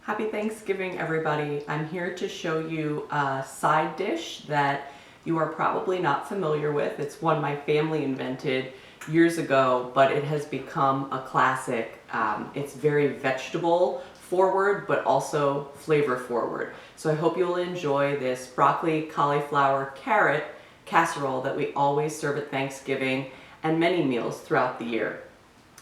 Happy Thanksgiving, everybody. I'm here to show you a side dish that you are probably not familiar with. It's one my family invented years ago, but it has become a classic. It's very vegetable forward, but also flavor forward. So I hope you'll enjoy this broccoli, cauliflower, carrot casserole that we always serve at Thanksgiving and many meals throughout the year.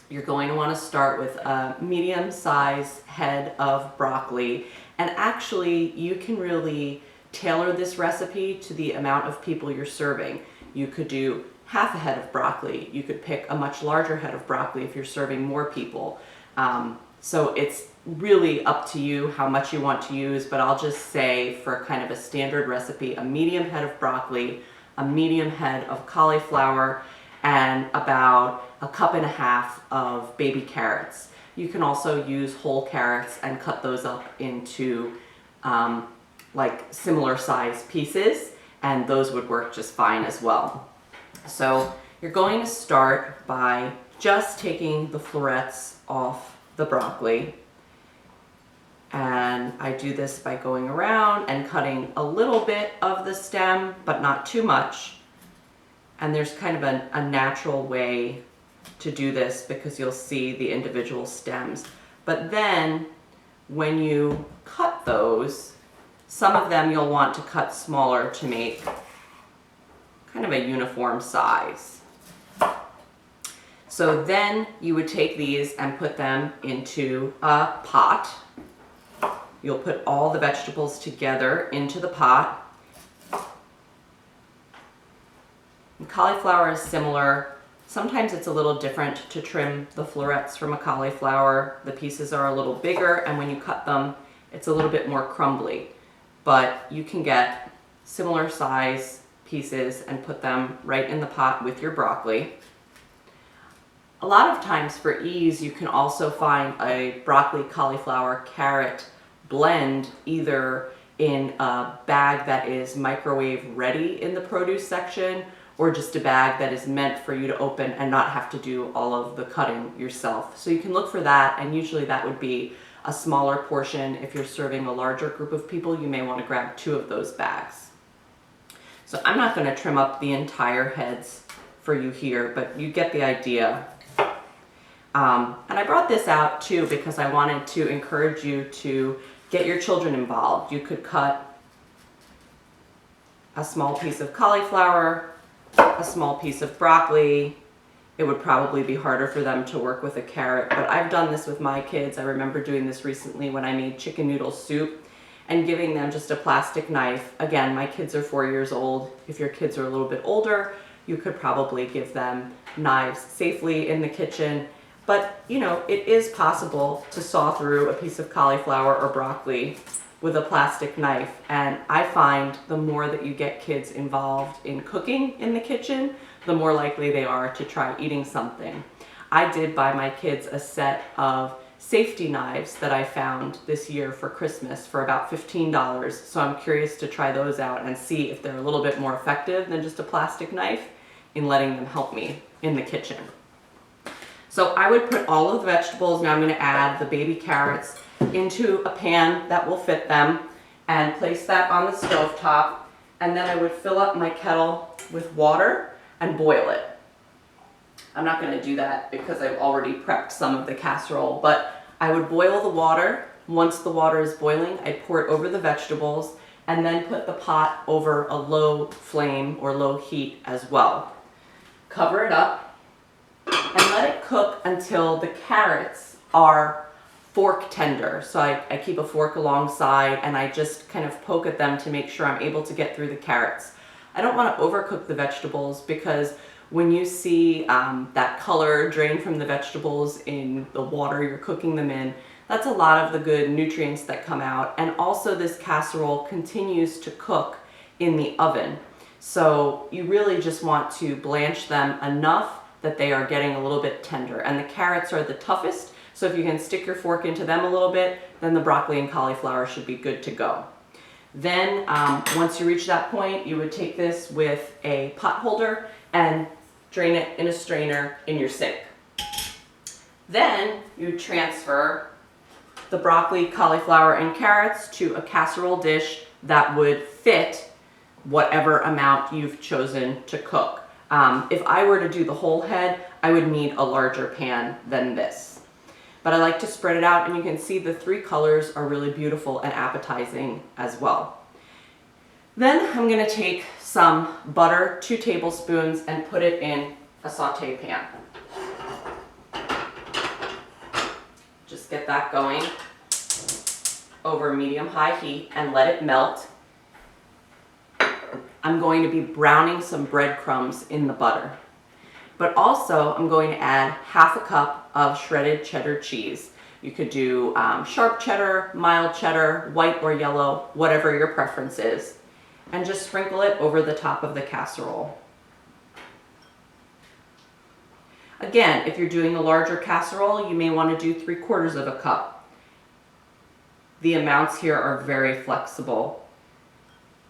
You're going to want to start with a medium-sized head of broccoli, and actually you can really tailor this recipe to the amount of people you're serving. You could do half a head of broccoli. You could pick a much larger head of broccoli if you're serving more people. So it's really up to you how much you want to use, but I'll just say for kind of a standard recipe, a medium head of broccoli, a medium head of cauliflower, and about a cup and a half of baby carrots. You can also use whole carrots and cut those up into like similar size pieces, and those would work just fine as well. So you're going to start by just taking the florets off the broccoli. And I do this by going around and cutting a little bit of the stem, but not too much. And there's kind of a natural way to do this because you'll see the individual stems. But then when you cut those, some of them you'll want to cut smaller to make kind of a uniform size. So then you would take these and put them into a pot. You'll put all the vegetables together into the pot. And cauliflower is similar. Sometimes it's a little different to trim the florets from a cauliflower. The pieces are a little bigger, and when you cut them, it's a little bit more crumbly. But you can get similar size pieces and put them right in the pot with your broccoli. A lot of times for ease, you can also find a broccoli, cauliflower, carrot blend either in a bag that is microwave ready in the produce section, or just a bag that is meant for you to open and not have to do all of the cutting yourself. So you can look for that, and usually that would be a smaller portion. If you're serving a larger group of people, you may want to grab 2 of those bags. So I'm not going to trim up the entire heads for you here, but you get the idea. And I brought this out too because I wanted to encourage you to get your children involved. You could cut a small piece of cauliflower, a small piece of broccoli. It would probably be harder for them to work with a carrot, but I've done this with my kids. I remember doing this recently when I made chicken noodle soup and giving them just a plastic knife. Again, my kids are 4 years old. If your kids are a little bit older, you could probably give them knives safely in the kitchen. But you know, it is possible to saw through a piece of cauliflower or broccoli with a plastic knife, and I find the more that you get kids involved in cooking in the kitchen, the more likely they are to try eating something. I did buy my kids a set of safety knives that I found this year for Christmas for about $15, so I'm curious to try those out and see if they're a little bit more effective than just a plastic knife in letting them help me in the kitchen. So I would put all of the vegetables, now I'm going to add the baby carrots, into a pan that will fit them and place that on the stove top, and then I would fill up my kettle with water and boil it. I'm not going to do that because I've already prepped some of the casserole, but I would boil the water. Once the water is boiling, I'd pour it over the vegetables and then put the pot over a low flame or low heat as well. Cover it up and let it cook until the carrots are fork tender. So I keep a fork alongside and I just kind of poke at them to make sure I'm able to get through the carrots. I don't want to overcook the vegetables because when you see that color drain from the vegetables in the water you're cooking them in, that's a lot of the good nutrients that come out. And also this casserole continues to cook in the oven. So you really just want to blanch them enough that they are getting a little bit tender. And the carrots are the toughest. So if you can stick your fork into them a little bit, then the broccoli and cauliflower should be good to go. Then once you reach that point, you would take this with a pot holder and drain it in a strainer in your sink. Then you transfer the broccoli, cauliflower, and carrots to a casserole dish that would fit whatever amount you've chosen to cook. If I were to do the whole head, I would need a larger pan than this. But I like to spread it out, and you can see the three colors are really beautiful and appetizing as well. Then I'm gonna take some butter, 2 tablespoons, and put it in a saute pan. Just get that going over medium-high heat and let it melt. I'm going to be browning some breadcrumbs in the butter. But also I'm going to add half a cup of shredded cheddar cheese. You could do sharp cheddar, mild cheddar, white or yellow, whatever your preference is. And just sprinkle it over the top of the casserole. Again, if you're doing a larger casserole, you may want to do 3/4 of a cup. The amounts here are very flexible.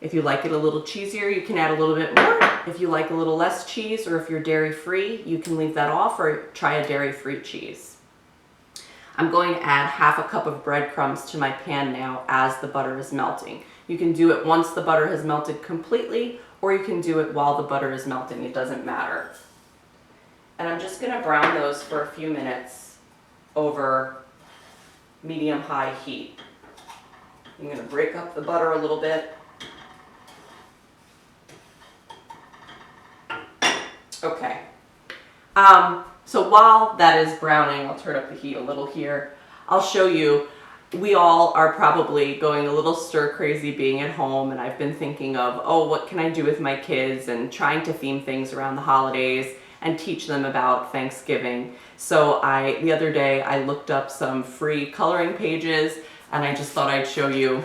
If you like it a little cheesier, you can add a little bit more. If you like a little less cheese, or if you're dairy-free, you can leave that off or try a dairy-free cheese. I'm going to add half a cup of breadcrumbs to my pan now as the butter is melting. You can do it once the butter has melted completely, or you can do it while the butter is melting. It doesn't matter. And I'm just going to brown those for a few minutes over medium-high heat. I'm going to break up the butter a little bit. Okay. So while that is browning, I'll turn up the heat a little here. I'll show you, we all are probably going a little stir crazy being at home, and I've been thinking of, oh, what can I do with my kids, and trying to theme things around the holidays and teach them about Thanksgiving. So the other day I looked up some free coloring pages, and I just thought I'd show you.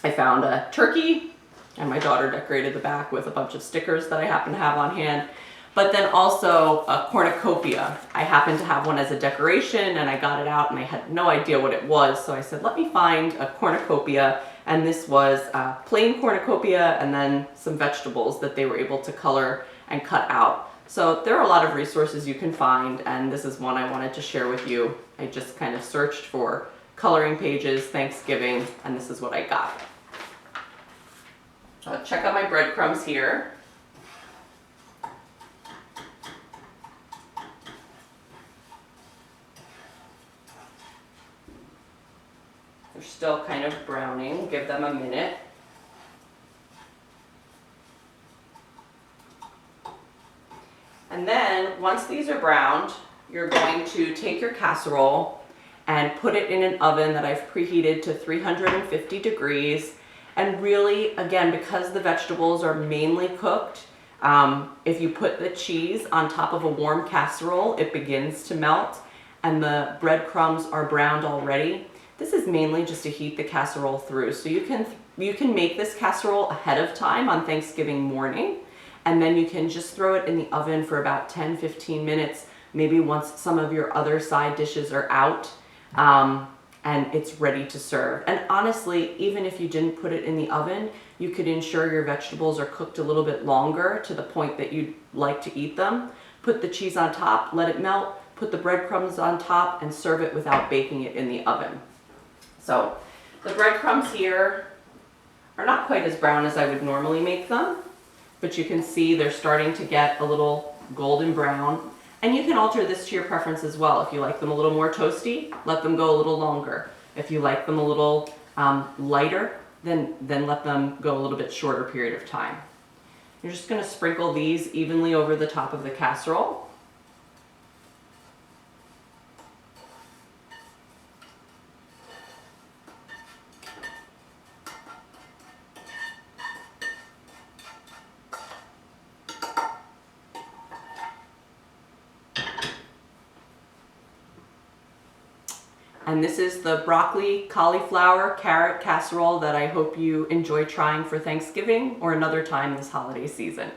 I found a turkey, and my daughter decorated the back with a bunch of stickers that I happen to have on hand. But then also a cornucopia. I happened to have one as a decoration, and I got it out and I had no idea what it was. So I said, let me find a cornucopia. And this was a plain cornucopia and then some vegetables that they were able to color and cut out. So there are a lot of resources you can find, and this is one I wanted to share with you. I just kind of searched for coloring pages, Thanksgiving, and this is what I got. Check out my breadcrumbs here. They're still kind of browning. Give them a minute. And then once these are browned, you're going to take your casserole and put it in an oven that I've preheated to 350 degrees. And really, again, because the vegetables are mainly cooked, if you put the cheese on top of a warm casserole, it begins to melt, and the breadcrumbs are browned already. This is mainly just to heat the casserole through. So you can make this casserole ahead of time on Thanksgiving morning, and then you can just throw it in the oven for about 10-15 minutes, maybe once some of your other side dishes are out, and it's ready to serve. And honestly, even if you didn't put it in the oven, you could ensure your vegetables are cooked a little bit longer to the point that you'd like to eat them. Put the cheese on top, let it melt, put the breadcrumbs on top, and serve it without baking it in the oven. So the breadcrumbs here are not quite as brown as I would normally make them, but you can see they're starting to get a little golden brown. And you can alter this to your preference as well. If you like them a little more toasty, let them go a little longer. If you like them a little lighter, then let them go a little bit shorter period of time. You're just going to sprinkle these evenly over the top of the casserole. And this is the broccoli, cauliflower, carrot casserole that I hope you enjoy trying for Thanksgiving or another time this holiday season.